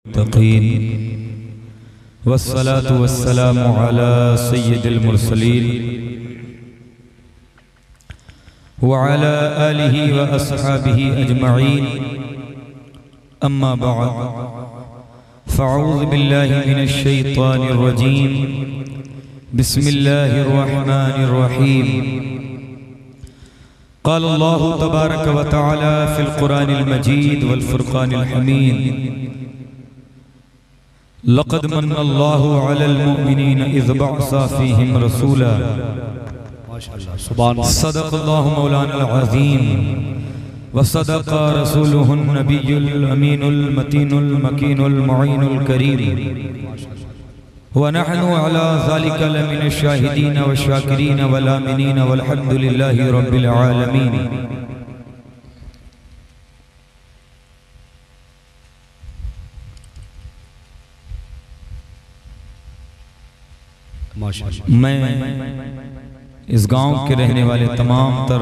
तक़ीन वस्सलातु वस्सलामु अला सय्यिदिल मुरसलीन व अला आलिहि व अस्हाबिहि अजमईन अम्मा बअद फ़अऊज़ु बिल्लाहि मिनश शैतानिर रजीम बिस्मिल्लाहिर रहमानिर रहीम क़ाल अल्लाहु तबारक व तआला फ़िल क़ुरानिल मजीद वल फ़ुरक़ानिल हमीद लक़द मन्नल्लाहु अलल मुअमिनीना इज़ बअसा फ़ीहिम रसूला सदक़ल्लाहु मौलानल अज़ीम व सदक़ रसूलुहुन नबियुल अमीनुल मतीनुल मकीनुल मुईनुल करीम व नहनु अला ज़ालिका लमिनश शाहिदीन व शाकिरीन वल आमिनीन वल्हम्दुलिल्लाहि रब्बिल आलमीन। मैं इस गांव के रहने वाले तमाम तर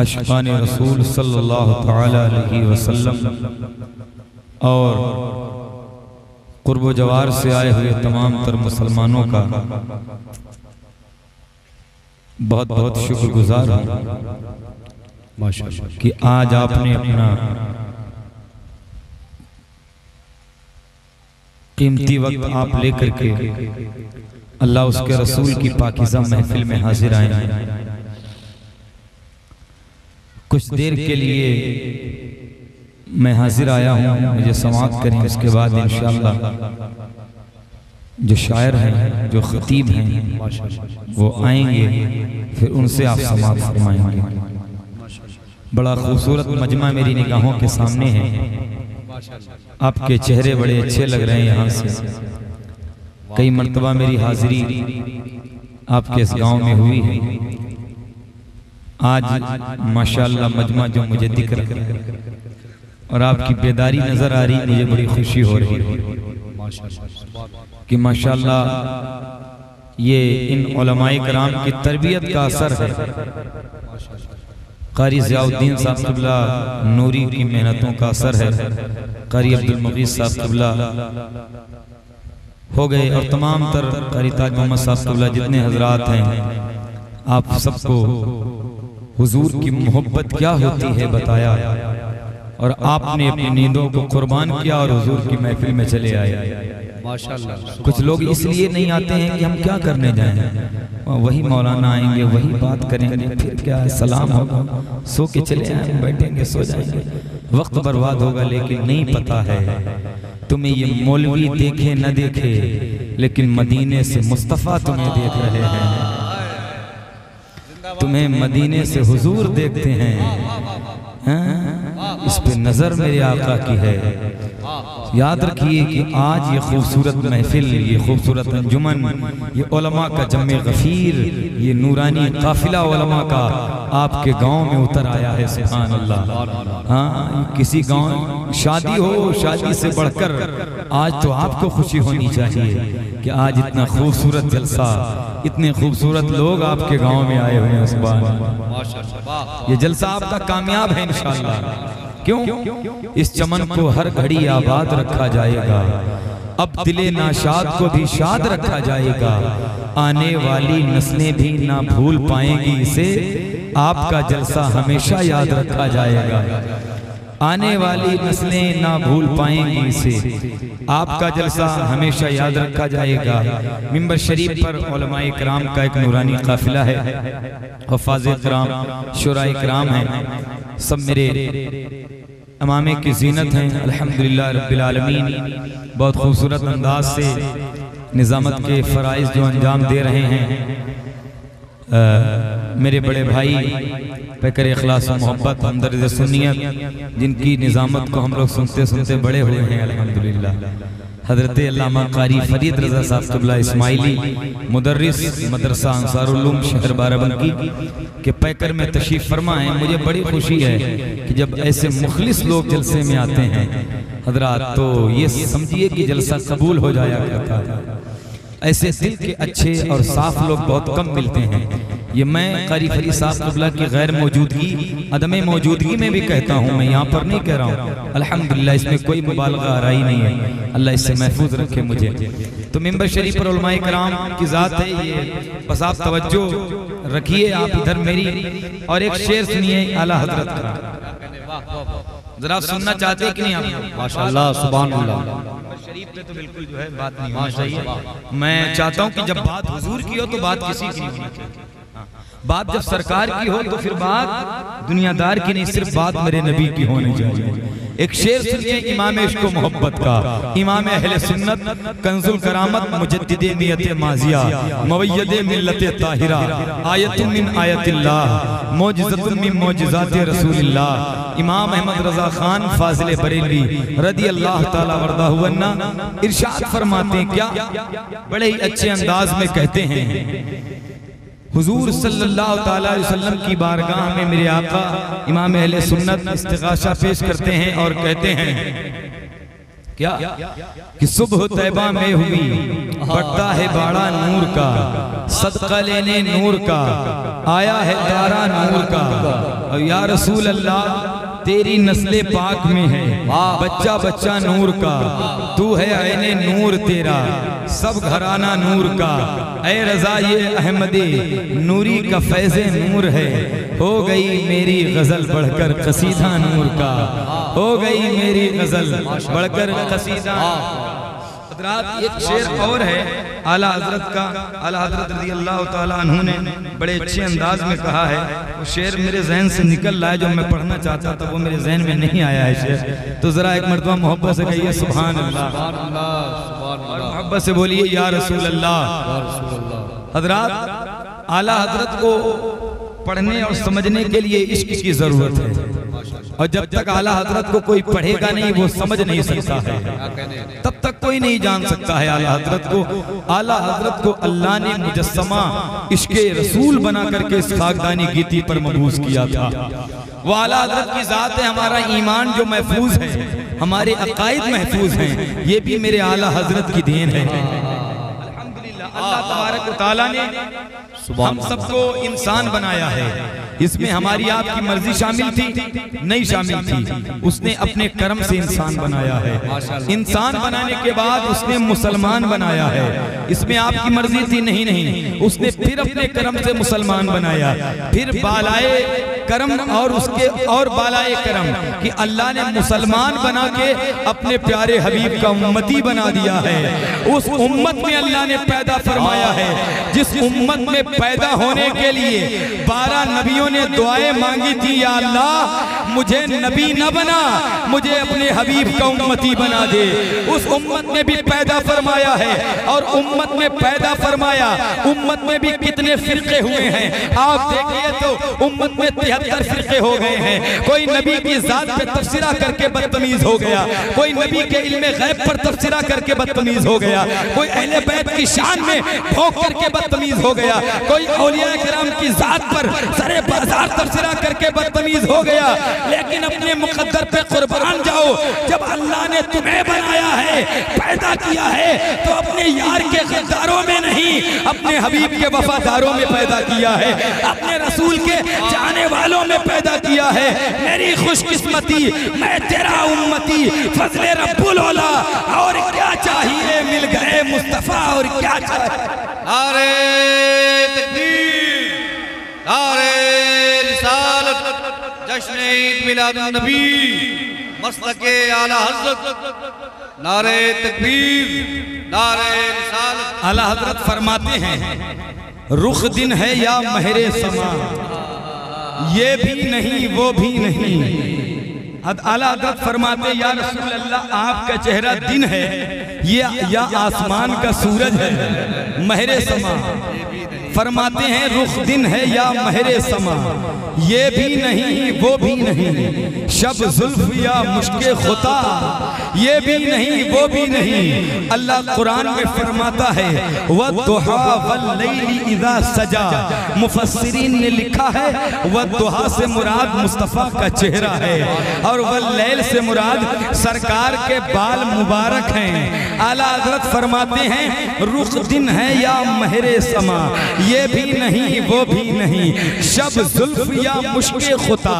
आशिकान रसूल सल्लल्लाहु तआला अलैहि वसल्लम और कुर्ब जवार से आए हुए तमाम तर मुसलमानों का बहुत बहुत शुक्रगुजार हूँ कि आज आपने अपना कीमती वक्त आप लेकर के अल्लाह उसके रसूल की पाकीज़ा महफिल में हाजिर आए हैं। कुछ देर के लिए मैं हाजिर आया हूँ, मुझे समाअत करें, उसके बाद इंशाअल्लाह जो शायर हैं, जो खतीब हैं, वो आएंगे, फिर उनसे आप समाअत फरमाएंगे। बड़ा खूबसूरत मजमा मेरी निगाहों के सामने है। आपके चेहरे बड़े अच्छे लग रहे हैं। यहाँ से कई मर्तबा मेरी हाजिरी आपके इस गांव में हुई है। आज माशाअल्लाह मजमा जो मुझे दिख रहा है और आपकी बेदारी नजर आ रही, मुझे बड़ी खुशी हो रही है कि माशाअल्लाह ये इन उलमाए कराम की तरबियत का असर है। कारी ज़ियाउद्दीन साहब क़िबला नूरी की मेहनतों का असर है। कारी अब्दुल मुगीथ साहब क़िबला हो गए और तमाम तर कारी ताज मोहम्मद साहब क़िबला जितने हजरात हैं, आप सबको हुजूर की मोहब्बत क्या होती है बताया और आपने अपनी नींदों को कुर्बान किया और हुजूर की महफिल में चले आए। माशाअल्लाह। कुछ लोग इसलिए नहीं आते हैं कि हम क्या करने जाएं, वही मौलाना आएंगे, वही बात करेंगे, फिर क्या है, सलाम होगा, सो के चले आए, बैठेंगे, सो जाएंगे, वक्त बर्बाद होगा। लेकिन नहीं पता है तुम्हें ये मौलवी देखे न देखे, लेकिन मदीने से मुस्तफ़ा तुम्हें देख रहे हैं, तुम्हें मदीने से हुजूर देखते हैं। इस पे नजर मेरे आका की है। याद रखिए कि आज ये खूबसूरत महफिल, ये खूबसूरत अंजुमन, ये उलमा का जम्मे गफीर, ये नूरानी काफिला उलमा का आपके गांव में उतर आया है। सुभान अल्लाह। हाँ, किसी गांव शादी हो, शादी से बढ़कर आज तो आपको खुशी होनी चाहिए कि आज इतना खूबसूरत जलसा, इतने खूबसूरत लोग आपके गांव में आए हुए हैं। सुभान अल्लाह। ये जलसा आपका कामयाब है इंशाअल्लाह। क्यों? इस चमन को हर घड़ी आबाद रखा जाएगा, अब दिले नाशाद को भी शाद रखा जाएगा, आने वाली नस्लें भी ना भूल पाएंगी इसे, आपका जलसा हमेशा याद रखा जाएगा। आने वाली नस्लें ना भूल पाएंगी इसे, आपका जलसा हमेशा याद रखा जाएगा। मिंबर शरीफ पर उलमाए कराम का एक नूरानी काफिला है, हफ़ाज़े कराम, शुराए कराम हैं, सब मेरे अमामे की ज़ीनत हैं। अल्हम्दुलिल्लाह रब्बिल आलमीन। बहुत खूबसूरत अंदाज से निज़ामत के फ़राइज़ जो अंजाम दे रहे हैं मेरे बड़े भाई पैकर इखलास व मोहब्बत, हमदर्द सुन्नियत, जिनकी निज़ामत को हम लोग सुनते सुनते बड़े हुए हैं अल्हम्दुलिल्लाह। हज़रत अल्लामा कारी फरीद रज़ा साहब क़िबला इस्माइली, मुदर्रिस मदरसा अंसारुल उलूम शहर बाराबंकी के पैकर में तशरीफ़ फरमा है। मुझे बड़ी खुशी है कि जब ऐसे मुखलिस लोग जलसे में आते हैं हज़रात, तो ये समझिए कि जलसा कबूल हो जाया करता है। ऐसे दिल के अच्छे और साफ लोग बहुत कम मिलते हैं। ये मैं कारी फरीद साहब क़िबला की गैर मौजूदगी, अदम मौजूदगी में भी कहता हूँ, मैं यहाँ पर नहीं कह रहा हूँ। अल्हम्दुलिल्लाह इसमें कोई मुबालगा आ रही नहीं है, अल्लाह इससे महफूज रखे मुझे। तो मिंबर शरीफ पर उलमाए कराम की ज़ात है ये, बस आप तवज्जो रखिए आप इधर मेरी। और एक शेर सुनिए आला हजरत का, जरा आप सुनना चाहते हैं कि नहीं आप? माशाअल्लाह, सुभान अल्लाह। शरीफ पे तो बिल्कुल जो है बात नहीं होनी चाहिए। मैं चाहता हूँ कि जब बात हुजूर की हो तो बात किसी की नहीं होनी चाहिए। बात जब सरकार की हो तो फिर बात दुनियादार की नहीं, सिर्फ बात मेरे नबी की होनी चाहिए। एक शेर सुनिए इमाम इश्क मोहब्बत का, इमाम अहले सुन्नत, कंजुल करामत, मुजद्दिद नियत माजिया, मुवय्यद मिल्लत ताहिरा, आयतुम मिन आयतिल्लाह, मौजिज़तुम मिन मौजिज़ात रसूलिल्लाह, इमाम अहमद रजा खान फाजिल बरेली रदी अल्लाह ताला वरदाहु अन्ना इरशाद फरमाते हैं, क्या बड़े ही अच्छे अंदाज में कहते हैं, हुजूर सल्लल्लाहु ताला अलैहि वसल्लम की बारगाह में मेरे आका इमाम अहले सुन्नत इस्तिग़ासा पेश करते हैं और कहते हैं क्या कि सुबह तैबा में हुई बढ़ता है बाड़ा नूर का, सदका लेने नूर का आया है दारा नूर का, और या रसूल अल्लाह तेरी नस्ले पाक में है बच्चा बच्चा नूर का, तू है ऐने नूर तेरा सब घराना नूर का, ऐ रजा ये अहमदी नूरी का फैज़े नूर है, हो गई मेरी गजल बढ़कर कसीदा नूर का, हो गई मेरी गजल बढ़कर कसीदा। एक शेर और है आला हजरत का, आला हजरत रज़ी अल्लाह ताला अन्हु ने बड़े अच्छे अंदाज में कहा है। वो शेर मेरे जहन से निकल रहा है, जो मैं पढ़ना चाहता था वो मेरे जहन में नहीं आया है शेर। तो जरा एक मरतबा मोहब्बत से कहिए सुभान अल्लाह, और मोहब्बत से बोलिए या रसूल अल्लाह। हजरात आला हजरत को पढ़ने और समझने के लिए इश्क की जरूरत है, और जब तक आला हजरत को कोई पढ़ेगा नहीं वो समझ नहीं सकता है, तब तक कोई नहीं जान सकता है आला हजरत को। आला हजरत को अल्लाह ने मुजस्समा इश्क़े रसूल बना करके इस खाकदानी गीती पर मबूस किया था। वो आला हजरत की ज़ात है, हमारा ईमान जो महफूज है, हमारे अकायद महफूज हैं, ये भी मेरे आला हजरत की देन है। अल्लाह तबारक व तआला ने हम सबको इंसान बनाया है, इसमें हमारी आपकी मर्जी शामिल थी नहीं शामिल थी, उसने अपने कर्म से इंसान बनाया है। इंसान बनाने के बाद उसने मुसलमान बनाया है, इसमें आपकी मर्जी थी नहीं, उसने फिर अपने कर्म से मुसलमान बनाया, फिर बालाए कर्म और उसके और बालाए कर्म कि अल्लाह ने मुसलमान बना के अपने प्यारे हबीब का उम्मती बना दिया है। उस उम्मत में अल्लाह ने पैदा फरमाया है, जिस उम्मत में पैदा होने के लिए 12 नबियों ने दुआएं मांगी थी, या अल्लाह मुझे नबी न बना, मुझे अपने हबीब का उम्मती बना दे। उस उम्मत में भी पैदा फरमाया है, और उम्मत में पैदा फरमाया, उम्मत में भी कितने फिरके हुए हैं आप देखिए तो उम्मत में 73 फिरके हो गए हैं। कोई नबी की जात पे तफसीरा करके बदतमीज हो गया, कोई नबी के इल्मे गैब पर तफसीरा करके बदतमीज हो गया, कोई अहले बैत की शान में भोंक करके बदतमीज हो गया, कोई औलिया किराम की जात पर सरे बाजार तफसीरा करके बदतमीज हो गया। लेकिन अपने मुकद्दर पे कुर्बान जाओ, जब अल्लाह ने तुम्हें बनाया है, पैदा किया है, तो अपने यार के गद्दारों में नहीं, अपने हबीब के वफादारों में पैदा किया है, अपने रसूल के जाने वालों में पैदा किया है। मेरी खुशकिस्मती मैं तेरा उम्मती, फजले रब्बुल औला, और क्या चाहिए मिल गए मुस्तफा, और क्या चाहिए। नारे तकबीर, नारे रिसालत, जश्न ईद मिलादुन नबी, मसलके आला हज़रत, नारे तकबीर, नारे रिसालत। आला हज़रत फरमाते हैं, रुख दिन है या महरे समा, ये भी नहीं वो भी नहीं। आला हज़रत फरमाते या रसूल अल्लाह आपका चेहरा दिन है, ये या आसमान का सूरज है, महरे समा। फरमाते हैं रुख दिन है या महरे समा, ये भी नहीं वो भी नहीं, शब जुल्फ या मुश्के खुता, ये भी नहीं वो भी नहीं। अल्लाह कुरान में फरमाता है वद्दुहा वल्लैली इज़ा सजा, मुफस्सिरीन ने लिखा है वद्दुहा से मुराद मुस्तफ़ा का चेहरा है और वल्लैल से मुराद सरकार के बाल मुबारक हैं। आला हज़रत फरमाते हैं रुख दिन है या महरे समा, ये भी नहीं वो भी नहीं, शब जुल्फ या मुश्के खुता।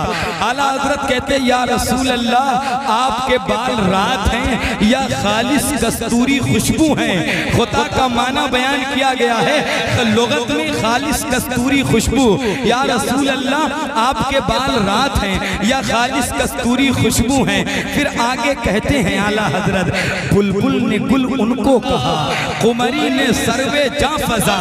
आला हज़रत कहते या रसूल अल्लाह आपके बाल रात हैं या खालिस कस्तूरी खुशबू हैं। खुता का माना बयान किया गया है लुगत में खालिस कस्तूरी खुशबू। या रसूल अल्लाह आपके बाल रात हैं या खालिस कस्तूरी खुशबू हैं। फिर आगे कहते हैं आला हजरत बुलबुल ने गुल उनको कहा, कुमरी ने सर्वे जा फजा।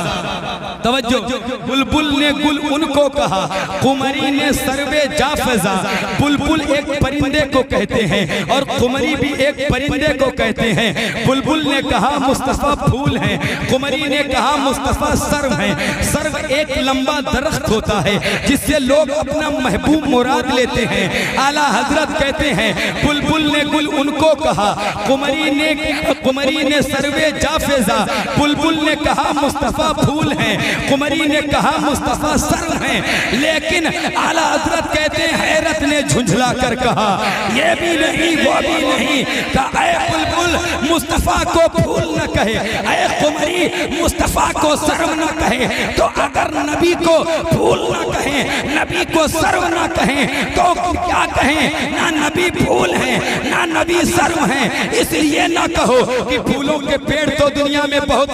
तवज्जो, बुलबुल ने गुल उनको कहा, कुमरी ने सर्वे जा फजा। बुलबुल एक परिंदे को कहते हैं और कुमरी भी एक परिंदे को कहते हैं। बुलबुल ने कहा मुस्तफा फूल है, कुमरी ने कहा मुस्तफा सर्व है। सर्व एक लंबा दरख्त होता है जिससे लोग अपना महबूब मुराद लेते हैं। आला हजरत कहते हैं बुलबुल ने गुल उनको कहा, कुमरी ने सर्वे जाफेजा। बुलबुल ने कहा मुस्तफा फूल है, कुमरी ने कहा मुस्तफा सर्व है। लेकिन आला हजरत कहते हैं हैरत ने झुंझला कर कहा ये भी नहीं वो भी नहीं। कहा ऐ बुलबुल मुस्तफा को फूल न कहे, ऐ कुमरी मुस्तफा को सर्व न कहे, तो अगर नबी को फूल न कहे, नबी को सर्व न कहे तो क्या कहें? ना नबी फूल है ना नबी सर्व है। इसलिए ना कहो कि फूलों के पेड़ तो दुनिया में बहुत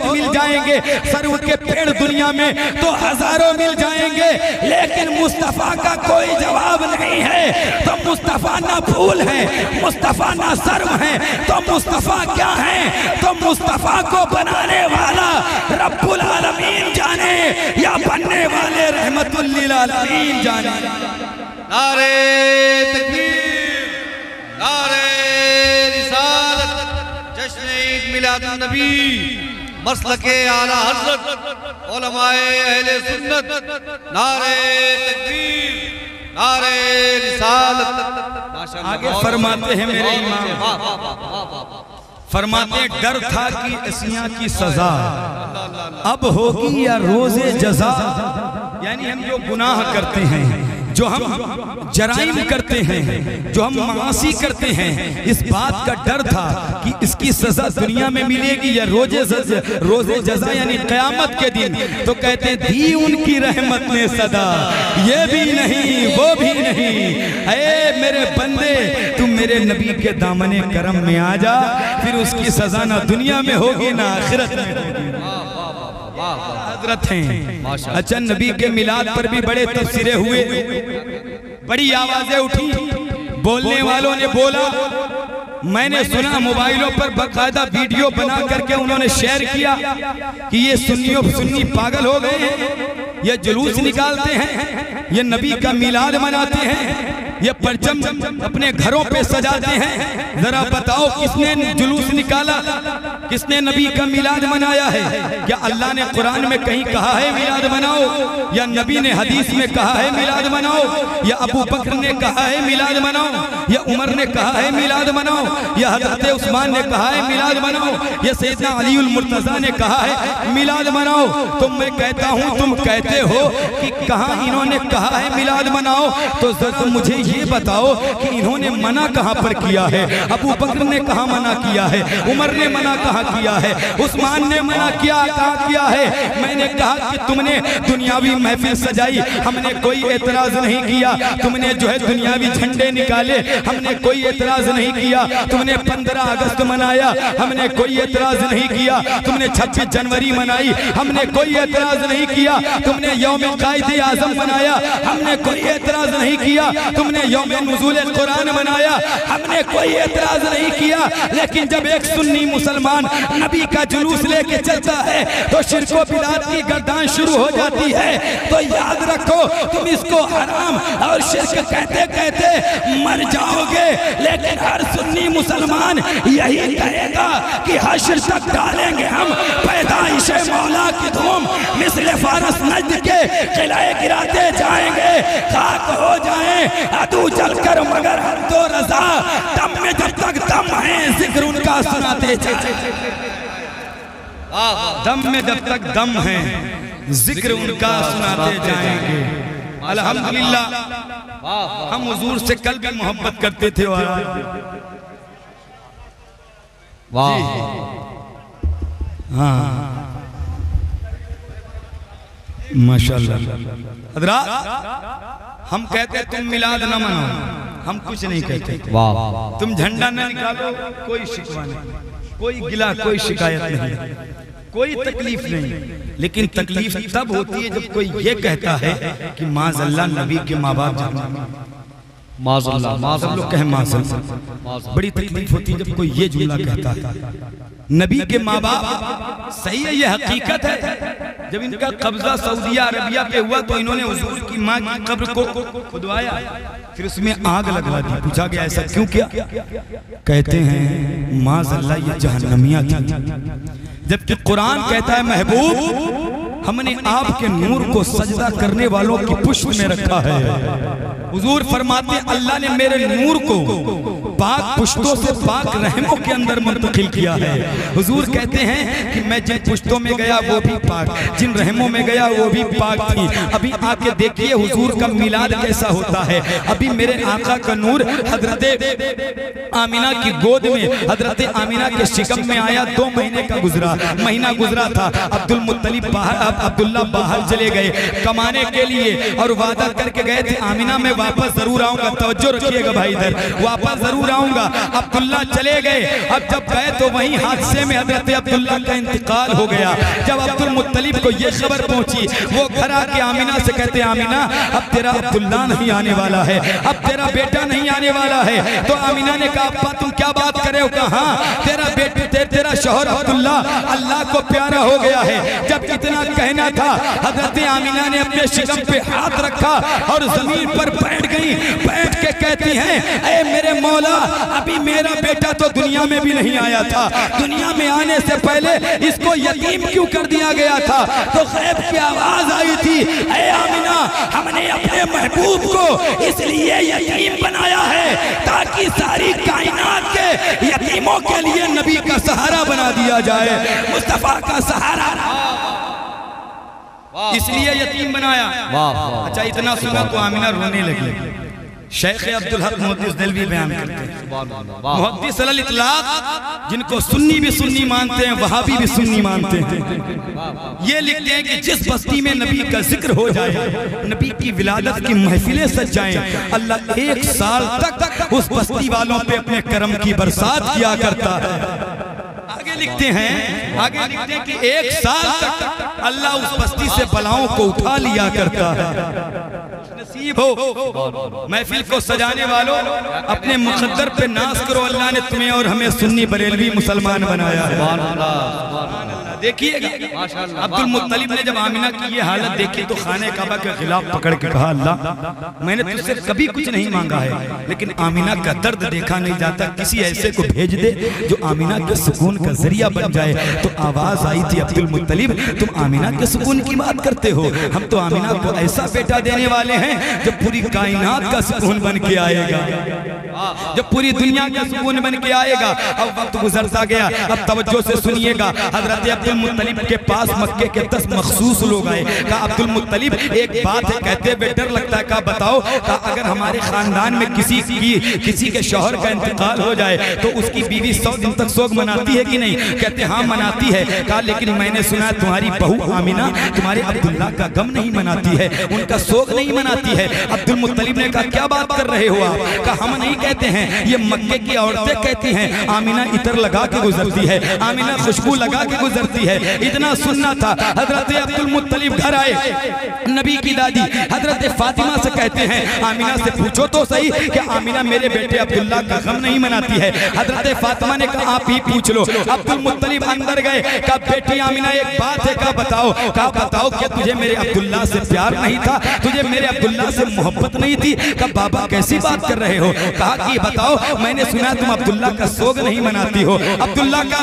मिल जाएंगे, सर्व के पेड़ दुनिया में तो हजारों मिल जाएंगे, लेकिन मुस्तफा का कोई जवाब नहीं है। तो मुस्तफा ना फूल है, मुस्तफा ना सर्व है, तो मुस्तफा क्या है? तो मुस्तफा को बनाने वाला रब्बुल आलमीन जाने या बनने वाले रहमतुल लिल आलमीन जाने। नारे तकबीर, नारे रिसालत, जश्न ईद मिलादुन नबी, मसलके आला हज़रत उलमाए अहले सुन्नत। नारे तकबीर, नारे रिसालत। आगे फरमाते हैं मेरे इमाम, फरमाते डर था कि असियां की सजा अब होगी या रोजे जजा। यानी हम जो गुनाह करते हैं, जो हम जराइम करते हैं, जो हम मासी करते हैं, इस बात का डर था कि इसकी सजा दुनिया में मिलेगी या रोजे जजा यानी क़यामत के दिन। तो कहते दी उनकी रहमत ने सदा, ये भी नहीं वो भी नहीं। ऐ मेरे बंदे तुम मेरे नबी के दामने करम में आ जा, फिर उसकी सजा ना दुनिया में होगी ना आखिरत में होगी। हजरत हैं। अच्छा, नबी के मिलाद पर भी बड़े तफसीरें हुए, बड़ी आवाजें उठी, बोलने वालों ने बोला, मैंने सुना मोबाइलों पर बाकायदा वीडियो बना करके उन्होंने शेयर किया कि ये सुन्नी पागल हो गए हैं, ये जुलूस निकालते हैं, ये नबी का मिलाद मनाते हैं, ये परचम अपने घरों पे सजाते हैं। जरा बताओ किसने जुलूस निकाला, किसने नबी का मिलाद मनाया है? क्या अल्लाह ने कुरान में कहीं कहा है मिलाद मनाओ, या नबी ने हदीस में कहा है मिलाद मनाओ, या अबू बकर ने कहा है मिलाद मनाओ, या उमर ने कहा है मिलाद मनाओ, या हज़रत उस्मान ने कहा है मिलाद मनाओ, या सैयदना अली उल मुर्तज़ा ने कहा है मिलाद मनाओ? तो मैं कहता हूँ तुम कहते हो कि कहाँ इन्होंने कहा है मिलाद मनाओ, तो जरा मुझे ये बताओ कि इन्होंने मना कहाँ पर किया है? अबू बकर ने कहाँ मना किया है? उमर ने मना कहाँ किया है? उस्मान ने मना कहाँ किया है? मैंने कहा कि तुमने दुनियावी महफिल सजाई, हमने कोई एतराज नहीं किया। तुमने जो है दुनियावी झंडे निकाले, हमने कोई एतराज नहीं किया। तुमने 15 अगस्त मनाया, हमने कोई एतराज नहीं किया। तुमने 26 जनवरी मनाई, हमने कोई एतराज नहीं किया। तुमने यौम कायदे आज़म मनाया, हमने कोई एतराज नहीं किया। तुमने यौम नुज़ूल कुरान मनाया, हमने कोई एतराज नहीं किया। लेकिन जब एक सुन्नी मुसलमान मुसलमान नबी का जुलूस लेके चलता है तो शिर्को बिदात की गर्दान शुरू हो जाती है। तो याद रखो तुम इसको हराम और शिर्क कहते कहते मर जाओगे, लेकिन हर सुन्नी मुसलमान यही कहेगा कि हश्र तक डालेंगे हम पैदाइश मौला की धूम, मिसले फारस नजद के किलाए गिराते जाएंगे, खाक हो जाए अदू जलकर मगर हम तो रजा, दम में जब तक दम है जिक्र उनका सुनाते जाए, दम में जब तक दम है जिक्र उनका सुनाते जाएंगे। अल्हम्दुलिल्लाह हम हुजूर से कल भी मोहब्बत करते थे। वाह हाँ माशाअल्लाह। हज़रात हम कहते तुम मिलाद न मनाओ, हम कुछ नहीं कहते। वाह तुम झंडा न निकालो, कोई शिकवा नहीं, कोई गिला, कोई शिकायत नहीं, कोई तकलीफ नहीं। लेकिन तकलीफ तब होती है जब कोई ये कहता है कि माज़अल्लाह नबी के माँ बाप माज़अल्लाह, सब लोग कहें माज़अल्लाह। बड़ी तकलीफ होती है जब कोई ये जुमला कहता है। नबी के माँ बाप सही है, ये हकीकत है। जब इनका कब्जा सऊदी अरबिया पे हुआ तो इन्होंने हुजूर की माँ की कब्र को खुदवाया, फिर उसमें आग लगवा दी। पूछा गया ऐसा क्यों किया? कहते हैं माज़अल्लाह ये जहन्नमिया थी। जबकि कुरान कहता है महबूब हमने आपके नूर को सजदा करने वालों की पुष्ट में रखा है। हुजूर फरमाते अल्लाह ने मेरे नूर को पाक पुश्तों से पाक रहमों के अंदर मुंतकिल किया है। हुजूर कहते हैं कि मैं जिन पुश्तों में गया वो भी पाक, जिन रहमों में गया वो भी पाक थी। अभी आके देखिए हुजूर का मिलाद कैसा होता है। अभी मेरे आका का नूर हजरत आमिना की गोद में, हजरत आमिना के शिकम में आया। 2 महीने का महीना गुजरा था। अब्दुल मुत्तलिब अब्दुल्ला बाहर चले गए कमाने के लिए और वादा करके गए थे आमिना में वापस जरूर आऊंगा। तवज्जो रखिएगा भाई, इधर वापस जरूर आऊंगा। अब्दुल्ला चले गए। अब जब गए तो वहीं हादसे में हजरत अब्दुल्ला का इंतकाल हो गया। जब अब्दुल मुत्तलिब को यह खबर पहुंची, वो घर आके आमिना से कहते आमिना अब तेरा अब्दुल्ला नहीं आने वाला है, अब तेरा बेटा नहीं आने वाला है। तो आमिना ने कहा अब्बा तुम क्या बात कर रहे हो? कहा तेरा बेटा तेरा शौहर अब्दुल्ला अल्लाह को प्यारा हो गया है। जब इतना कहना था हजरत आमिना ने अपने शिकम पे हाथ रखा और जमीन पर बैठ गई। बैठ के कहती हैं ऐ मेरे मौला अभी मेरा बेटा तो दुनिया में भी नहीं आया था, दुनिया में आने से पहले इसको यतीम क्यों कर दिया गया था? तो गैब की आवाज आई थी ऐ आमिना हमने अपने महबूब को इसलिए यतीम बनाया है ताकि सारी कायनात के यतीमों के लिए नबी का सहारा बना दिया जाए, मुस्तफा का सहारा, इसलिए यतीम बनाया। अच्छा इतना सुना तो आमिना रोने लगी। शेख अब्दुल हक मुहद्दिस देलवी बयान करते हैं, मुहद्दिस अलल इतलाक जिनको सुन्नी भी सुन्नी मानते हैं, वहाबी भी सुन्नी मानते हैं, ये लिखते हैं कि जिस बस्ती में नबी का जिक्र हो जाए, नबी की विलादत की महफिलें सज जाएं, अल्लाह 1 साल तक उस बस्ती वालों पे अपने करम की बरसात किया करता है। आगे लिखते हैं कि 1 साल तक अल्लाह उस बस्ती से बलाओं को उठा लिया करता है। नसीब हो महफिल को सजाने वालों अपने मुकद्दर पे नाज करो, अल्लाह ने तुम्हें और हमें सुन्नी बरेलवी मुसलमान बनाया है। देखिएगा अब्दुल मुत्तलिब ने जब आमिना की ये हालत देखी तो खाने काबा के खिलाफ पकड़ के कहा अल्लाह मैंने तुझसे कभी कुछ नहीं मांगा है, लेकिन आमिना का दर्द देखा नहीं जाता, किसी ऐसे को भेज दे जो आमिना के सुकून का जरिया बन जाए। तो आवाज आई थी अब्दुल मुत्तलिब तुम आमिना के सुकून की बात करते हो, हम तो आमिना को ऐसा बेटा देने वाले हैं जो पूरी कायनात का सुकून बन के आएगा, जो पूरी दुनिया का सुकून बन के आएगा। अब वक्त गुजरता गया, अब तवज्जो से सुनिएगा। हजरत अब्दुल मुत्तलिब के पास मक्के के 10 मखसूस लोग आए। कहा अब्दुल मुत्तलिब एक बात है, कहते हुए डर लगता है, कहा बताओ। कहा अगर हमारे खानदान में किसी के शौहर का इंतकाल हो जाए तो उसकी बीवी 100 दिन तक सोग मनाती है कि नहीं? कहते हाँ मनाती है। कहा लेकिन मैंने सुना तुम्हारी बहू आमिना तुम्हारे अब्दुल्ला का गम नहीं मनाती है, उनका सोग नहीं मनाती है। अब्दुल मुत्तलिब ने कहा क्या बात कर रहे हो आप? कहा हम नहीं कहते हैं, ये मक्के की औरतें कहती हैं आमीना इतर लगा के गुजरती है, आमीना खुशबू लगा के गुजरती है। इतना सुनना था। हजरत अब्दुल मुत्तलिब घर आए, नबी की दादी हजरत फातिमा से कहते हैं आमीना से पूछो तो सही कि आमीना मेरे बेटे अब्दुल्ला का गम नहीं मनाती है। हजरत फातिमा ने कहा आप ही पूछ लो। अब्दुल मुत्तलिब अंदर गए, कहा बेटी आमीना एक बात है, कहा बताओ। कहा बताओ क्या तुझे मेरे अब्दुल्ला से प्यार नहीं था, तुझे मेरे अब्दुल्ला से मोहब्बत नहीं थी? कहा बाबा कैसी बात कर रहे हो? कहा कि बताओ, मैंने सुना तुम अब्दुल्ला का सोग नहीं मनाती हो, अब्दुल्ला का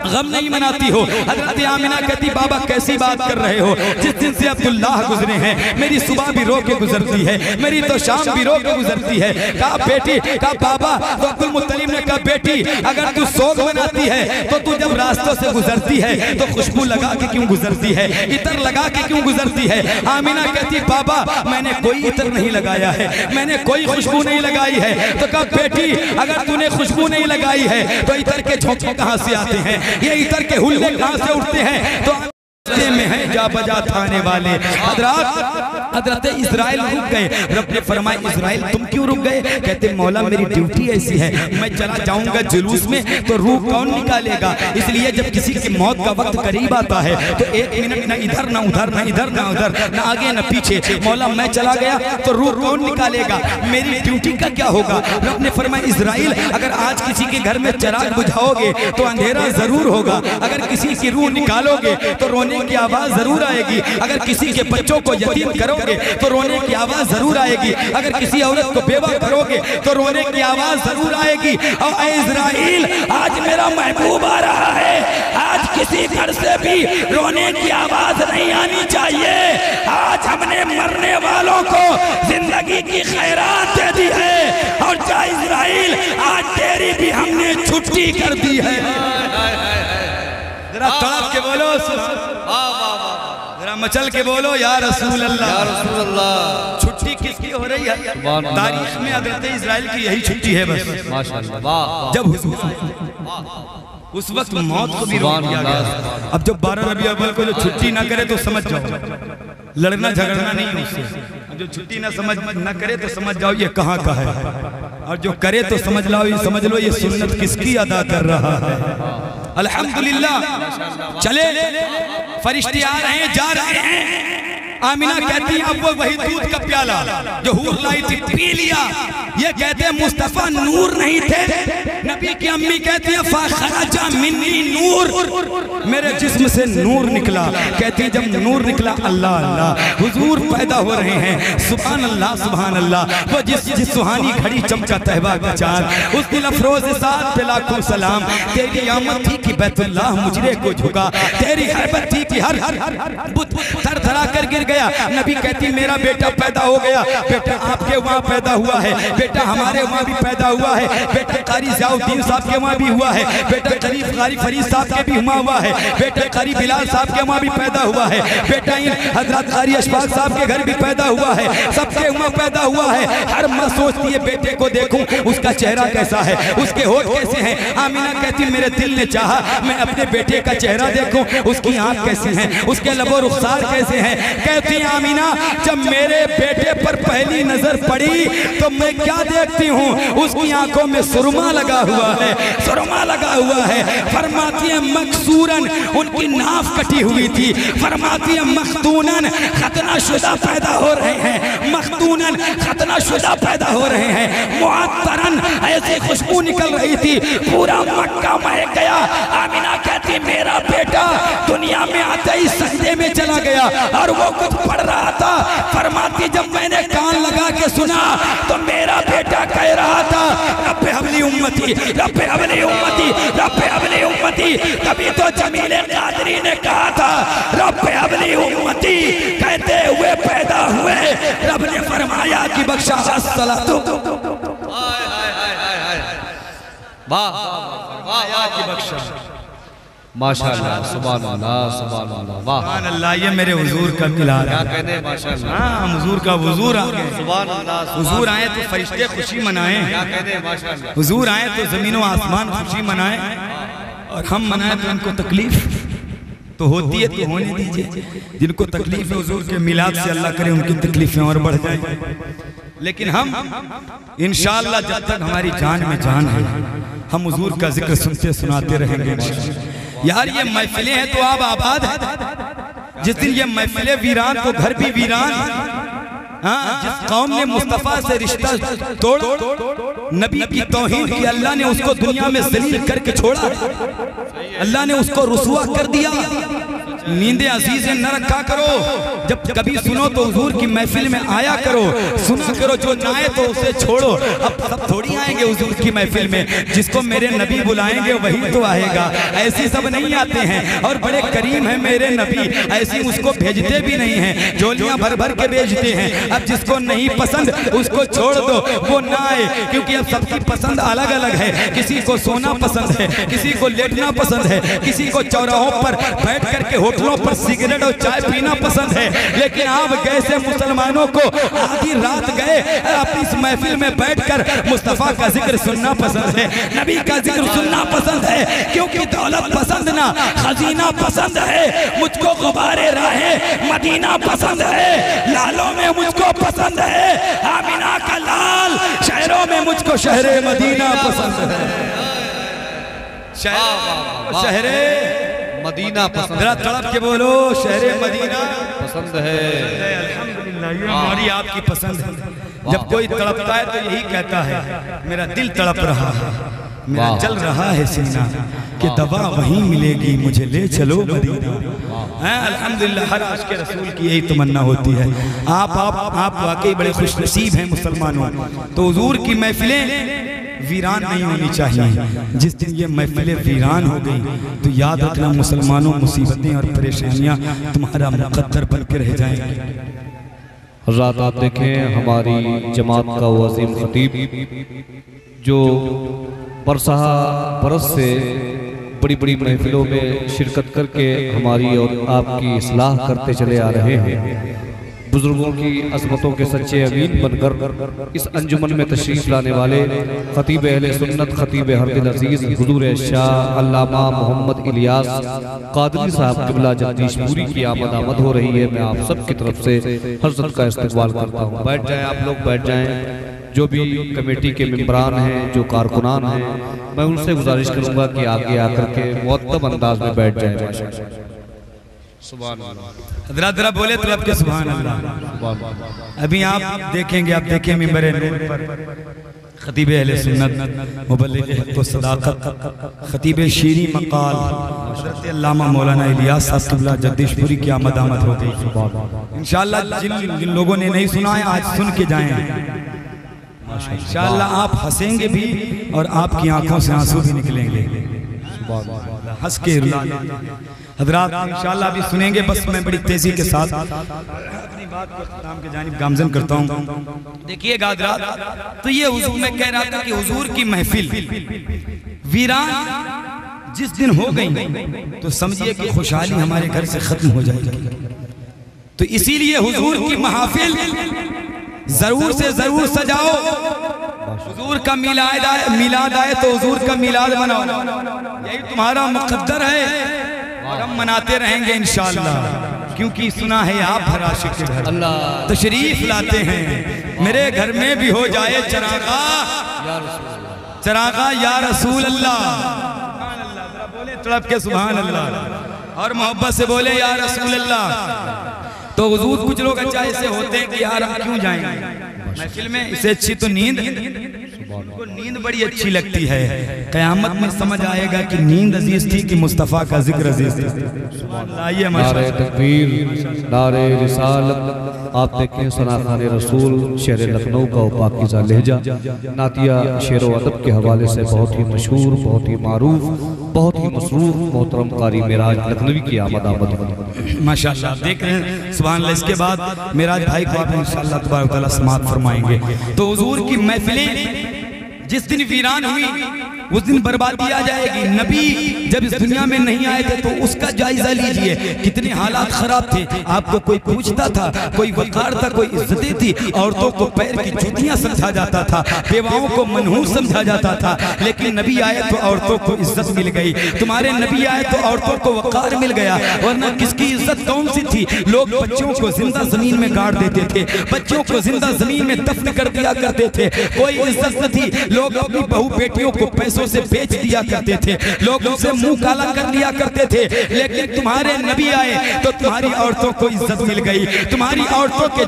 गम नहीं मनाती हो। हजरत आमीना कहती बाबा कैसी बात कर रहे हो? जिस दिन से अब्दुल्ला गुजरे हैं मेरी सुबह भी रो के गुजरती है, मेरी तो शाम भी रो के गुजरती है। कहा बेटी, कहा बाबा। तो अब्दुल मुत्तलिब ने कहा बेटी अगर तू सोग मनाती है तो तू जब रास्तों से गुजरती है तो खुशबू लगा के क्यों गुजरती है, इतर लगा के क्यों गुजरती है? आमीना कहती बाबा मैंने कोई इतर नहीं लगाया है, मैंने कोई खुशबू नहीं लगाई है। तो कहा बेटी अगर तूने खुशबू नहीं लगाई है तो इतर के झोंके कहां से आते हैं, ये इतर के हुल्ले कहां से उठते हैं? तो में है जा बजा थाने वाले। हजरत इस्राइल रुक गए। रब ने फरमाया इस्राइल तुम क्यों रुक गए? कहते मौला मेरी ड्यूटी ऐसी है, मैं चला जाऊंगा जुलूस में तो रूह कौन निकालेगा, इसलिए जब किसी की मौत का वक्त करीब आता है तो एक मिनट ना इधर ना उधर, ना इधर ना उधर, ना आगे ना पीछे। मौला मैं चला गया तो रूह कौन निकालेगा, मेरी ड्यूटी का क्या होगा? रब ने फरमाया इस्राइल अगर आज किसी के घर में चिराग बुझाओगे तो अंधेरा जरूर होगा, अगर किसी की रूह निकालोगे तो रोने की आवाज जरूर आएगी, अगर किसी के बच्चों को यतीम करोगे तो रोने की आवाज जरूर आएगी, अगर किसी औरत को बेवा करोगे तो रोने की आवाज जरूर आएगी। और इस्राइल आज मेरा महबूब आ रहा है, आज किसी घर से भी रोने की आवाज नहीं आनी चाहिए। आज हमने मरने वालों को जिंदगी की खैरात दे दी है और जा इस्राइल आज तेरी भी हमने छुट्टी कर दी है। जरा तड़प के बोलो, जरा मचल के बोलो या रसूल अल्लाह, या रसूल अल्लाह। छुट्टी किसकी हो रही है? तारीख में हज़रत इस्राइल की यही छुट्टी है बस, माशाअल्लाह। जब उस वक्त मौत को भी रोक दिया गया। अब जब 12 रबी अव्वल को जो छुट्टी ना करे तो समझ जाओ लड़ना झगड़ना नहीं है उससे। जो छुट्टी ना करे तो समझ जाओ ये कहाँ का है, और जो करे तो समझ लो ये सुन्नत किसकी अदा कर रहा है। अल्हम्दुलिल्लाह। चले फरिश्ते आ रहे हैं जा रहे हैं। आमीना कहती है अब वो वही दूध का प्याला जो हूर लाई थी पी लिया। ये कहते हैं मुस्तफा नूर नहीं थे। नबी की अम्मी कहती है फखरजा मिन्नी नूर, मेरे जिस्म से नूर निकला। कहती है जब नूर निकला अल्लाह अल्लाह हुजूर पैदा हो रहे हैं। सुभान अल्लाह सुभान अल्लाह। वो जिस सुहानी घड़ी चमका तहबा का चांद, उस दिल अफरोज साथ पे लाखों सलाम। तेरी आमद थी कि बैतुल्लाह मुजरे को झुका, तेरी हैबत थी कि हर बुत थरथरा कर गिर गया। नबी कहती मेरा बेटा पैदा हो गया। बेटा आपके वहाँ पैदा हुआ है, बेटा हमारे वहाँ भी पैदा हुआ है, बेटा कारी ज़ियाउद्दीन साहब के वहाँ भी हुआ है, बेटा शरीफ कारी फरीद साहब के भी वहाँ हुआ है, बेटा कारी बिलाल साहब के वहाँ भी पैदा हुआ है, बेटा इन हजरत कारी अशफाक साहब के घर भी पैदा हुआ है, सबके वहाँ पैदा हुआ है। हर माँ सोचती है बेटे को देखूं उसका चेहरा कैसा है, उसके होठ कैसे हैं। आमीना कहती मेरे दिल ने चाहा मैं अपने बेटे का चेहरा देखूं, उसकी आँख कैसी हैं, उसके लबो रुखसार कैसे हैं। कहती आमीना जब मेरे बेटे पर पहली नजर पड़ी तो मैं क्या देखती हूँ, उसकी आंखों में सुरमा लगा हुआ है, सुरमा लगा हुआ है। फरमाती है मकसूरन, उनकी नाफ कटी हुई थी। फरमाती है मख्तूनन, खतनाशुदा पैदा हो रहे हैं, मख्तूनन खतनाशुदा पैदा हो रहे हैं। मुअत्तरन, ऐसी खुशबू निकल रही थी, पूरा मक्का महक गया। आमीना कहती मेरा बेटा दुनिया में आते ही सजदे में चला गया और वो कुछ पढ़ रहा था। फरमाती जब मैंने कान लगा के सुना तो मेरा बेटा कह रहा था रब्बे हबली उम्मती, रब्बे हबली उम्मती, रब्बे हबली उम्मती। तभी तो जमीले कादरी ने कहा था रब्बे हबली उम्मती, कहते हुए पैदा हुए। रब ने फरमाया कि बख्शा अस्सलातु, वाह वाह की बख्शा, माशाअल्लाह सुभान अल्लाह सुभान अल्लाह वाह सुभान अल्लाह। ये मेरे हुजूर का मिलाद है। क्या कहते हैं माशाअल्लाह। हाँ हुजूर का हुजूर आ गए। सुभान अल्लाह। हुजूर आए तो फरिश्ते खुशी मनाएं। क्या कहते हैं माशाअल्लाह। हुजूर आए तो जमीन व आसमान खुशी मनाएं, और हम मनाएं तो उनको तकलीफ तो होती है तो होने दीजिए। जिनको तकलीफ है हुजूर के मिलाद से अल्लाह करे उनकी तकलीफें और बढ़ जाए। लेकिन हम इंशाअल्लाह जब तक हमारी जान में जान है हम हुजूर का जिक्र सुनते सुनाते रहेंगे। यार ये महफिलें हैं तो आप आबाद है। जिस दिन ये महफिलें वीरान तो घर भी वीरान। हाँ, जिस कौम ने मुस्तफा से रिश्ता तोड़ नबी की तौहीन की, अल्लाह ने उसको दुनिया में जलील करके छोड़ा, अल्लाह ने उसको रुसवा कर दिया। नींदे अजीज़ें न रखा करो, जब कभी सुनो तो हुजूर की महफिल में आया करो, सुना करो, जो ना आए तो उसे छोड़ो। अब सब थोड़ी आएंगे हुजूर की महफिल में, जिसको मेरे नबी बुलाएंगे वही तो आएगा, ऐसे सब नहीं आते हैं। और बड़े करीम है मेरे नबी, ऐसी उसको भेजते भी नहीं हैं, झोलियां भर भर के भेजते हैं। अब जिसको नहीं पसंद उसको छोड़ दो, वो ना आए, क्योंकि अब सबकी पसंद अलग अलग है। किसी को सोना पसंद है, किसी को लेटना पसंद है, किसी को चौराहों पर बैठ करके होटलों पर सिगरेट और चाय पीना पसंद है। लेकिन आप कैसे मुसलमानों को आधी रात गए अपनी इस महफिल में बैठकर मुस्तफा का जिक्र सुनना पसंद है, नबी का जिक्र सुनना पसंद है, क्योंकि दौलत पसंद ना खजीना पसंद है, मुझको गुबारे राहे मदीना पसंद है, लालों में मुझको पसंद है, आमिना का लाल, शहरों में मुझको शहरे मदीना पसंद है। शहरे मदीना पसंद, जरा तड़प के बोलो, शहरे मदीना पसंद है। अल्हम्दुलिल्लाह, ये हमारी आपकी पसंद है। जब कोई तड़पता है तो यही कहता है मेरा दिल तड़प रहा है, मेरा जल रहा है सीना, कि दवा वहीं मिलेगी, मुझे ले चलो मदीना। अल्हम्दुलिल्लाह, हर आशिक़ रसूल की यही तमन्ना होती है। आप वाकई बड़े खुशनसीब हैं मुसलमानों। तो हुजूर की महफिलें वीरान नहीं होनी चाहिए। जिस दिन ये महफिलें वीरान हो गई तो याद रखना मुसलमानों, मुसीबतें और परेशानियां तुम्हारा मुकद्दर बन के रह जाएंगी। हज़रात आप देखें, हमारी जमात का वो अज़ीम खतीब जो बरस से बड़ी बड़ी महफिलों में शिरकत करके हमारी और आपकी इस्लाह करते चले आ रहे हैं, बुजुर्गों की अज़मतों के सच्चे अमीन बनकर इस अंजुमन में तशरीफ़ लाने वाले खतीब अहले सुन्नत, खतीब हरदिल अज़ीज़ हुज़ूर शाह अल्लामा मोहम्मद इलियास क़ादरी साहब क़िबला जगदीशपुरी की आमद हो रही है। मैं आप सब की तरफ से हज़रत का इस्तक़बाल करता हूँ। बैठ जाएँ आप लोग, बैठ जाएँ। जो भी कमेटी के मेंबरान हैं, जो कारकुनान हैं, मैं उनसे गुजारिश करूँगा कि आगे आकर के मुअद्दब अंदाज में बैठ जाएँ। हज़रात बोले तो आपके सुभान अल्लाह। अभी आप देखेंगे, आप देखें मिंबर नूर पर खतीब अहले सुन्नत, मुबल्लिग़ हक़ व सदाक़त, खतीब शीरी मक़ाल हज़रत अल्लामा मौलाना इलियास साहब क़िबला जगदीशपुरी की आमद हो गई। इंशाअल्लाह जिन लोगों ने नहीं सुना है आज सुन के जाएं। इंशाअल्लाह आप हंसेंगे भी और आपकी आंखों से आंसू भी निकलेंगे, हंस के हज़रात इंशाअल्लाह भी सुनेंगे। बस मैं बड़ी तेजी के साथ अपनी बात को इख्तिताम के जानिब गामज़न करता हूँ। देखिएगा हज़रात, तो ये हुजूर में कह रहा था कि हुजूर की महफिल वीरान जिस दिन हो गई तो समझिए कि खुशहाली हमारे घर से खत्म हो जाएगी। तो इसीलिए हुजूर की महफिल जरूर से जरूर सजाओ। हुजूर का मिलाद आए तो हुजूर का मिलाद मनाओ, यही तुम्हारा मुकद्दर है और हम मनाते रहेंगे इंशाअल्लाह, क्योंकि सुना है आप हर आशिक के घर तशरीफ लाते हैं। मेरे घर में भी हो जाए चरागा, चरागा या रसूल अल्लाह। बोले तड़प के सुभान अल्लाह और मोहब्बत से बोले या रसूल अल्लाह। तो हुजूर कुछ लोग अच्छा ऐसे होते हैं कि यार क्यों जाएंगे महफिल में, इससे अच्छी तो नींद, उनको नींद बड़ी अच्छी लगती है। क़यामत में समझ आएगा कि नींद अजीज थी कि मुस्तफ़ा का जिक्र अजीज था। नारे तकबीर, नारे रिसालत। आप देखें सनाखाने रसूल शहर लखनऊ का पाकीज़ा लहजा नातिया शेर व अदब के हवाले से बहुत ही मशहूर, बहुत ही मारूफ, बहुत ही मसरूफ मोहतरम कारी मेराज लखनवी की आमद माशाअल्लाह। देख रहे हैं सुभान अल्लाह। इसके बाद मेराज भाई को आप इंशाअल्लाह तबारक व तआला समाअत फरमाएंगे। तो हुजूर की महफिलें जिस दिन वीरान हुई उस दिन बर्बादी आ जाएगी। नबी जब इस दुनिया में नहीं आए थे तो उसका जायजा लीजिए, कितने हालात खराब थे। आपको कोई पूछता था, कोई वकार था, कोई इज्जतें थी। औरतों को पैर की जूतियां समझा जाता था, बेवाओं को मनहूस समझा जाता था। लेकिन नबी आए तो औरतों को इज्जत मिल गई। तुम्हारे नबी आए तो औरतों को वकार मिल गया, वरना किसकी इज्जत कौन सी थी। लोग बच्चों को जिंदा जमीन में गाड़ देते थे, बच्चों को जिंदा जमीन में दफन कर दिया करते थे, कोई इज्जत न थी। लोग अपनी बहू बेटियों को पैसों से बेच दिया करते थे, लोग उनसे मुंह काला कर लिया करते थे। लेकिन तुम्हारे नबी आए तो तुम्हारी औरतों को इज्जत मिल गई। तुम्हारी औरतों के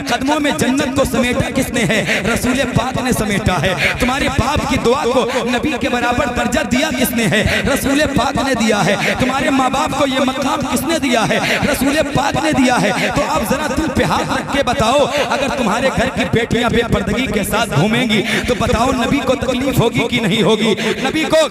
कदमों में जन्नत को समेटा किसने है? रसूल पाक ने समेटा है। तुम्हारे बाप की दुआ को नबी के बराबर दर्जा दिया किसने है? रसूल पाक ने दिया है। तुम्हारे माँ बाप को ये मकाम किसने दिया है? रसूल पाक ने दिया है। तो अब जरा दिल पे हाथ रख के बताओ, अगर तुम्हारे घर की बेटियां बेपर्दगी के साथ घूमेंगी तो बताओ नबी को तकलीफ होगी कि नहीं होगी? नबी को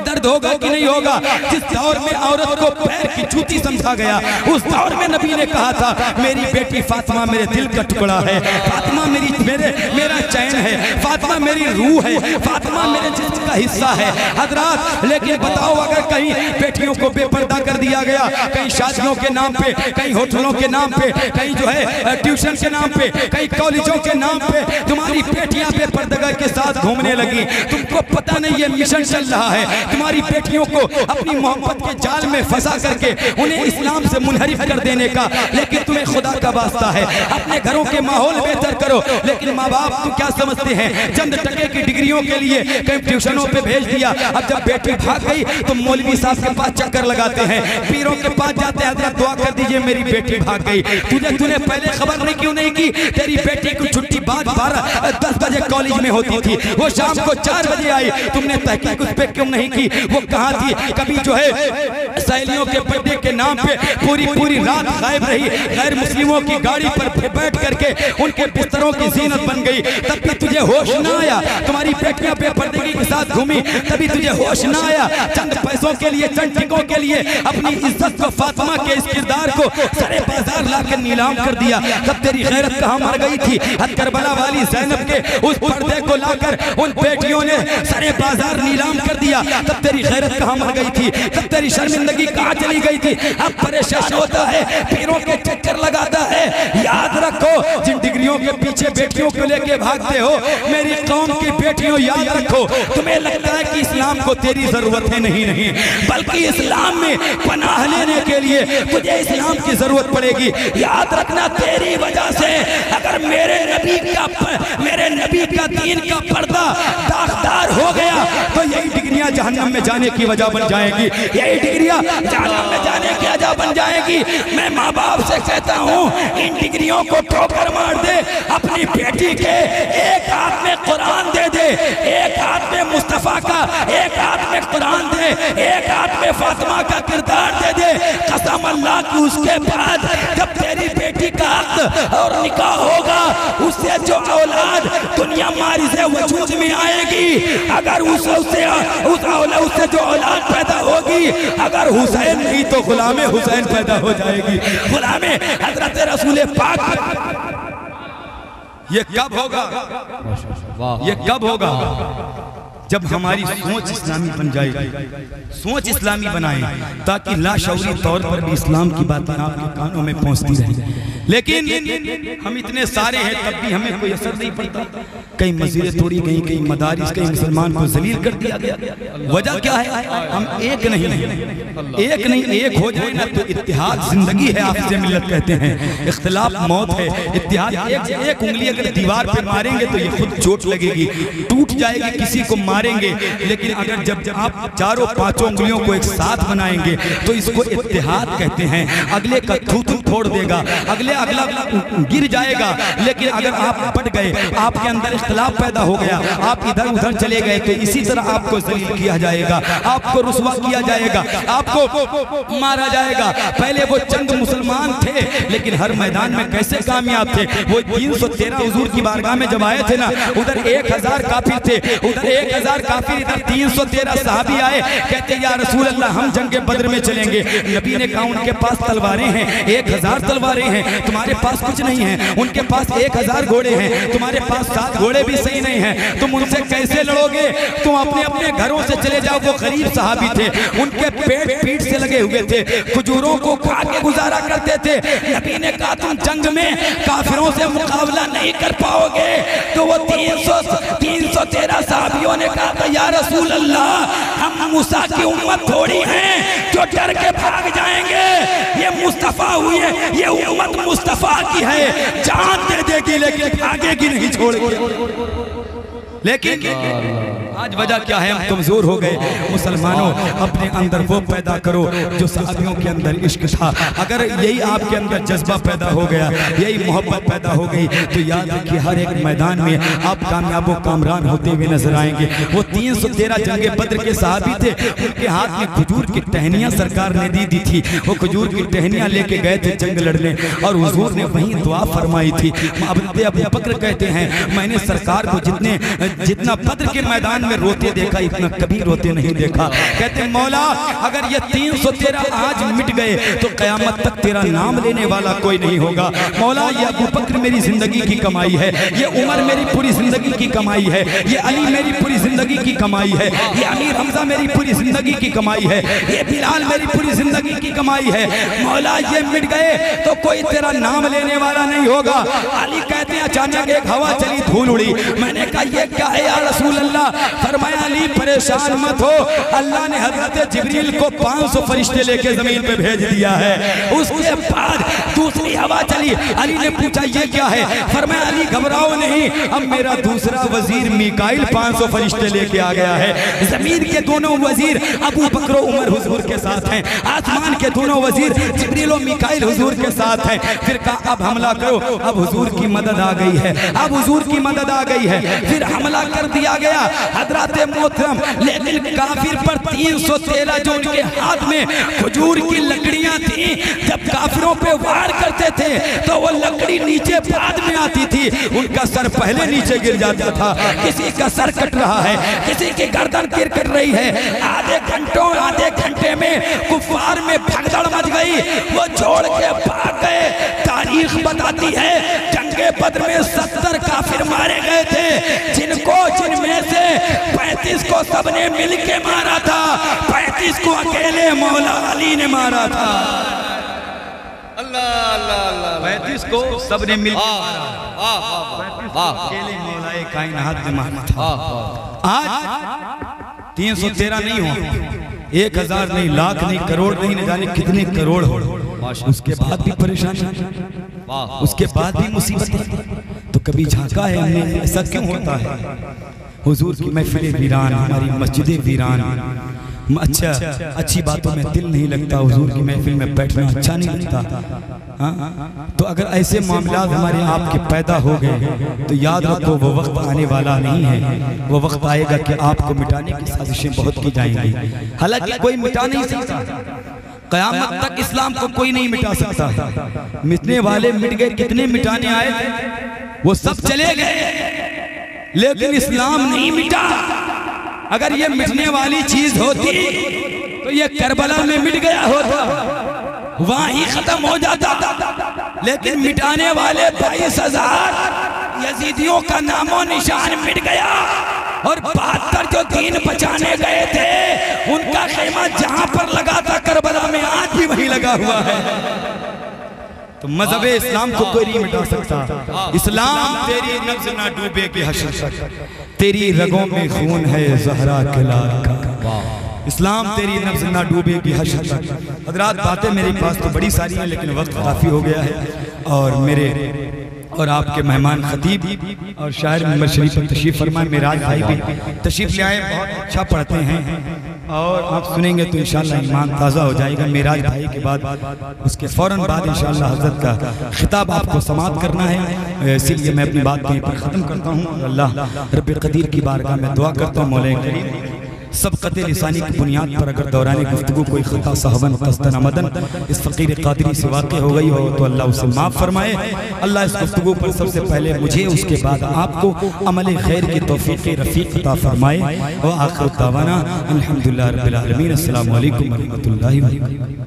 दर्द होगा कि नहीं होगा? जिस दौर में औरत को पैर की जूती समझा गया, उस दौर में नबी ने कहा था मेरी बेटी फातिमा मेरे दिल का टुकड़ा है, फातिमा मेरा चैन है, फातिमा मेरी रूह है, फातिमा मेरे जिस्म का हिस्सा है। हजरात, लेकिन बताओ अगर कहीं बेटियों को बेपर्दा कर दिया गया, कहीं शादियों के नाम पे, कहीं होटलों के नाम पे, कहीं जो है ट्यूशन के नाम पे, कहीं कॉलेजों के नाम पे तुम्हारी बेटियां बेपर्दगी के साथ घूमने लगी, तुमको पता नहीं ये मिशन चल रहा है तुम्हारी बेटियों को अपनी मोहब्बत के जाल में फंसा करके उन्हें इस्लाम से मुनहरिफ कर देने का। लेकिन तुम्हें खुदा का वास्ता है, अपने घरों के माहौल बेहतर करो। लेकिन माँ बाप तुम क्या समझते हैं? चंद टके की डिग्रियों के लिए कहीं ट्यूशनों पे भेज दिया। अब जब बेटी भाग गई तो मौलवी साहब के पास चक्कर लगाते हैं, पीरों के पास जाते हैं, हजरत दुआ कर दीजिए मेरी बेटी भाग गई। तूने पहले खबर नहीं क्यों नहीं की? तेरी बेटी की छुट्टी बाद 10 बजे कॉलेज में होती थी, वो शाम को 4 बजे आई, तुमने तहकीक उस पे क्यों नहीं की? वो कहाँ थी? कभी जो है सहेलियों के बर्थडे के नाम पे पूरी रात गायब रही, गैर मुस्लिमों की गाड़ी पर बैठ करके उनके बिस्तरों की जीनत बन गई। तब भी तुझे होश ना आया? तुम्हारी बेटियां बेपर्दगी के साथ घूमी, तभी तुझे होश ना आया? चंद पैसों के लिए, चंद टिकों के लिए अपनी इज्जत को, फातिमा के इस किरदार को सरे बाजार लाकर नीलाम कर दिया। तब तेरी गैरत कहाँ मर गई थी? करबला वाली ज़ैनब के उस पर्दे को लाकर उन बेटियों ने सरे बाजार नीलाम कर दिया। तब तेरी गैरत कहाँ मर गई थी? तब तेरी शर्मिंदगी कहाँ चली गई थी? अब परेशान होता है, पीरों के चक्कर लगाता है। याद रखो, जिन डिग्रियों के पीछे बेटियों को लेके भागते हो, मेरी कौम की बेटियों याद रखो, तुम्हें लगता है कि इस्लाम को तेरी जरूरत है? नहीं, बल्कि इस्लाम में पनाह लेने के लिए तुझे इस्लाम की जरूरत पड़ेगी। याद रखना, तेरी वजह से अगर मेरे नबी का दीन का पर्दा दागदार हो गया तो यही डिग्रियां जहन्नम में जाने की वजह बन जाएगी, यही डिग्रियां जहन्नम में जाने की वजह बन जाएगी। मैं माँ बाप से कहता हूँ, इन डिग्रियों को ठोकर मार दे, अपनी बेटी के एक हाथ में कुरान दे दे, एक हाथ में मुस्तफा का, एक हाथ में कुरान दे, एक हाथ में फातिमा का किरदार दे दे। कसम अल्लाह की, उसके बाद जब तेरी बेटी का हक और निकाह होगा, उससे जो औलाद दुनिया मारी से वजूद में आएगी, अगर उससे जो औलाद पैदा होगी, अगर हुसैन नहीं तो गुलामे हुसैन पैदा हो जाएगी, गुलामे हजरत रसूल पाक। ये कब होगा? ये कब होगा? जब हमारी सोच इस्लामी बन जाएगी, सोच इस्लामी बनाए, ताकि लाशऊरी तौर पर भी इस्लाम की बातें आपके कानों में पहुंचती रहें। लेकिन हम इतने सारे हैं तब भी हमें कोई असर नहीं पड़ता। कहीं मस्जिदें तोड़ी गई, कहीं मदारिस, कहीं मुसलमान को जलील कर दिया गया। वजह क्या है? हम एक नहीं एक हो जाए ना तो इत्तेहाद जिंदगी है, आपसे मिल्लत कहते हैं, इख्तिलाफ मौत है। इत्तेहाद, एक उंगली अगर दीवार पे मारेंगे तो ये खुद चोट लगेगी, टूट जाएगी, किसी को मारेंगे। लेकिन अगर जब आप चारों पांचों उंगलियों को एक साथ बनाएंगे तो इसको इत्तेहाद कहते हैं। अगले का थूथू फोड़ देगा, अगला गिर जाएगा। लेकिन अगर आप बढ़ गए, आपके अंदर इख्तिलाफ पैदा हो गया, आप इधर उधर चले गए, तो इसी तरह आपको जलील किया जाएगा, आपको रुसवा किया जाएगा, आपको मारा जाएगा। पहले वो चंद मुसलमान थे, लेकिन हर मैदान में कैसे कामयाब थे। वो 313 हुजूर की बारगाह में जब आए थे ना, उधर 1000 काफिर थे, उधर 1000 काफिर, इधर 313 सहाबी आए, कहते या रसूल अल्लाह हम जंगे बद्र में चलेंगे। नबी ने कहा उनके पास तलवारें हैं, 1000 तलवारें हैं, तुम्हारे पास कुछ नहीं है, उनके पास 1000 घोड़े हैं, तुम्हारे पास 7 घोड़े भी सही नहीं है, तुम उनसे कैसे लड़ोगे? तुम अपने अपने घरों से चले जाओ। वो गरीब सहाबी थे, उनके पेट पीठ से लगे हुए थे, खजूरों को खा के गुजारा करते थे। नबी ने कहा तुम जंग में काफिरों से मुकाबला नहीं कर पाओगे। तो वो 313 सहाबियों ने कहा था या रसूल अल्लाह, हम मूसा की उम्मत थोड़ी हैं जो डर के भाग जाएंगे। ये मुस्तफा हुई है, ये उम्मत मुस्तफा की है, जान दे देगी लेकिन भागेगी नहीं छोड़ेगी। लेकिन आज वजह क्या है? हम कमजोर हो गए। मुसलमानों, अपने अंदर वो पैदा करो जो सहाबियों के अंदर इश्क था। अगर यही आपके अंदर जज्बा पैदा हो गया, यही मोहब्बत पैदा हो गई, तो याद रखिए हर एक मैदान में आप कामयाबो कामरान होते हुए नजर आएंगे। वो 313 जंगे बद्र के सहाबी थे, उनके हाथ में खजूर की टहनियां सरकार ने दी थी। वो खजूर की टहनियां लेके गए थे जंग लड़ने, और हुजूर ने वहीं दुआ फरमाई थी। अबू बकर कहते हैं मैंने सरकार को जितना बद्र के मैदान में रोते देखा, इतना कभी रोते नहीं देखा। कहते मौला, अगर ये 313 आज मिट गए तो कयामत तक तेरा नाम लेने वाला कोई नहीं होगा। मौला, ये अबू बकर मेरी जिंदगी की कमाई है, ये उमर मेरी पूरी जिंदगी की कमाई है, ये अली मेरी पूरी जिंदगी की कमाई है, ये अमीर हमजा मेरी पूरी जिंदगी की कमाई है, ये बिलाल मेरी पूरी जिंदगी की कमाई है। मौला, ये मिट गए तो कोई तेरा नाम लेने वाला नहीं होगा। अली कहते हैं अचानक एक हवा चली, धूल उड़ी। मैंने कहा ये क्या है या रसूल अल्लाह? फरमाया अली परेशान मत हो, अल्लाह ने हजरत जिब्रील को 500 फरिश्ते लेके जमीन पे भेज दिया है। उसके बाद दूसरी हवा चली। अली ने पूछा ये क्या है? फरमाया अली घबराओ नहीं, अब मेरा दूसरा वजीर मीकाइल 500 फरिश्ते लेके आ गया है। जमीन के दोनों वजीर अबू बकर उमर हुजूर के साथ हैं, आसमान के दोनों वजीर जिब्रील और मीकाइल हुजूर के साथ हैं। फिर कहा अब हमला करो, अब हुजूर की मदद आ गई है, अब हुजूर की मदद आ गई है। फिर हमला कर दिया गया हजरत मोहतरम, लेकिन काफिर पर 313 जो उनके हाथ में खजूर की लकड़ियां थी, जब काफिरों पे वार करते थे तो वो लकड़ी नीचे बाद में आती थी, उनका सर पहले नीचे गिर जाता था। किसी का सर कट रहा है, किसी की गर्दन कट रही है। आधे घंटे में कुफार में भगदड़ मच गई, वो छोड़ के भाग गए। तारीख बताती है जंगे बद्र में 70 काफिर मारे गए थे, जिनमें से 35 को सबने मिलके मारा था, 35 को अकेले मौला अली ने मारा था। अल्लाह अल्लाह अल्लाह, 35 को सबने मिलके मारा, अकेले मौलाए कायनात ने मारा था। आज 313 नहीं हो, 1000 नहीं, लाख नहीं, करोड़ नहीं, न जाने कितने करोड़ हो, उसके बाद भी परेशानी, उसके बाद भी मुसीबतें। तो कभी झांका है हमने ऐसा क्यों होता है? हुजूर की महफिलें वीरान, हमारी मस्जिदें वीरान। अच्छा, अच्छी बातों में दिल नहीं लगता, हुजूर की महफिल में बैठना अच्छा नहीं लगता। हाँ? तो अगर ऐसे मामला हमारे आपके पैदा हो गए तो याद रखो वो वक्त आने वाला नहीं है। वो वक्त आएगा कि आपको मिटाने की साजिशें बहुत की जाएंगी, हालांकि कोई मिटा नहीं सकता। कयामत तक इस्लाम को कोई नहीं मिटा सकता। मिटने वाले मिट गए, कितने मिटाने आए थे वो सब चले गए, लेकिन इस्लाम नहीं मिटा। अगर ये मिटने वाली चीज होती तो ये करबला में मिट गया होता, वहां ही खत्म हो जाता। लेकिन मिटाने वाले 22,000 यजीदियों का नामो निशान मिट गया, और 72 जो दीन बचाने गए थे उनका खेमा जहां पर लगा था करबला में आज भी वहीं लगा हुआ है। तो मजहब इस्लाम को कोई नहीं मिटा सकता। इस्लाम तेरी नब्ज ना डूबे के हश्र तक, तेरी रगों में खून है ज़हरा के लाल का। इस्लाम तेरी नब्ज ना डूबे की हश्र तक। हज़रात बातें मेरे पास तो बड़ी सारी हैं, लेकिन वक्त काफ़ी हो गया है, और मेरे और आपके मेहमान खतीब और शायर मेंबर शरीफ पर तशरीफ़ फरमाए, मेराज भाई भी तशरीफ़ ले आए, बहुत अच्छा पढ़ते हैं और आप सुनेंगे तो इंशाअल्लाह ईमान ताज़ा हो जाएगा। मेराज भाई के बाद उसके फ़ौरन बाद इंशाअल्लाह हज़रत का खिताब आपको समाप्त करना है, इसीलिए मैं अपनी बात यहीं पर ख़त्म करता हूँ। अल्लाह रब्बे क़दीर की बारगाह में दुआ करता हूँ, मौला करीम सबक़ते लिसानी की बुनियाद पर अगर दौरान गुफ्तगू कोई ख़ता सहवन कस्तन अमदन इस फ़कीर क़ादरी से वाक़ हो गई हो तो अल्लाह उसे माफ़ फरमाए। अल्लाह इस गुफ्तगू पर सबसे पहले मुझे, उसके बाद आपको अमल खैर की तौफ़ीक़ रफ़ीक़ अता फरमाए। व आखिर दावाना अल्हम्दुलिल्लाहि रब्बिल आलमीन। अस्सलामु अलैकुम व रहमतुल्लाहि व बरकातुहू।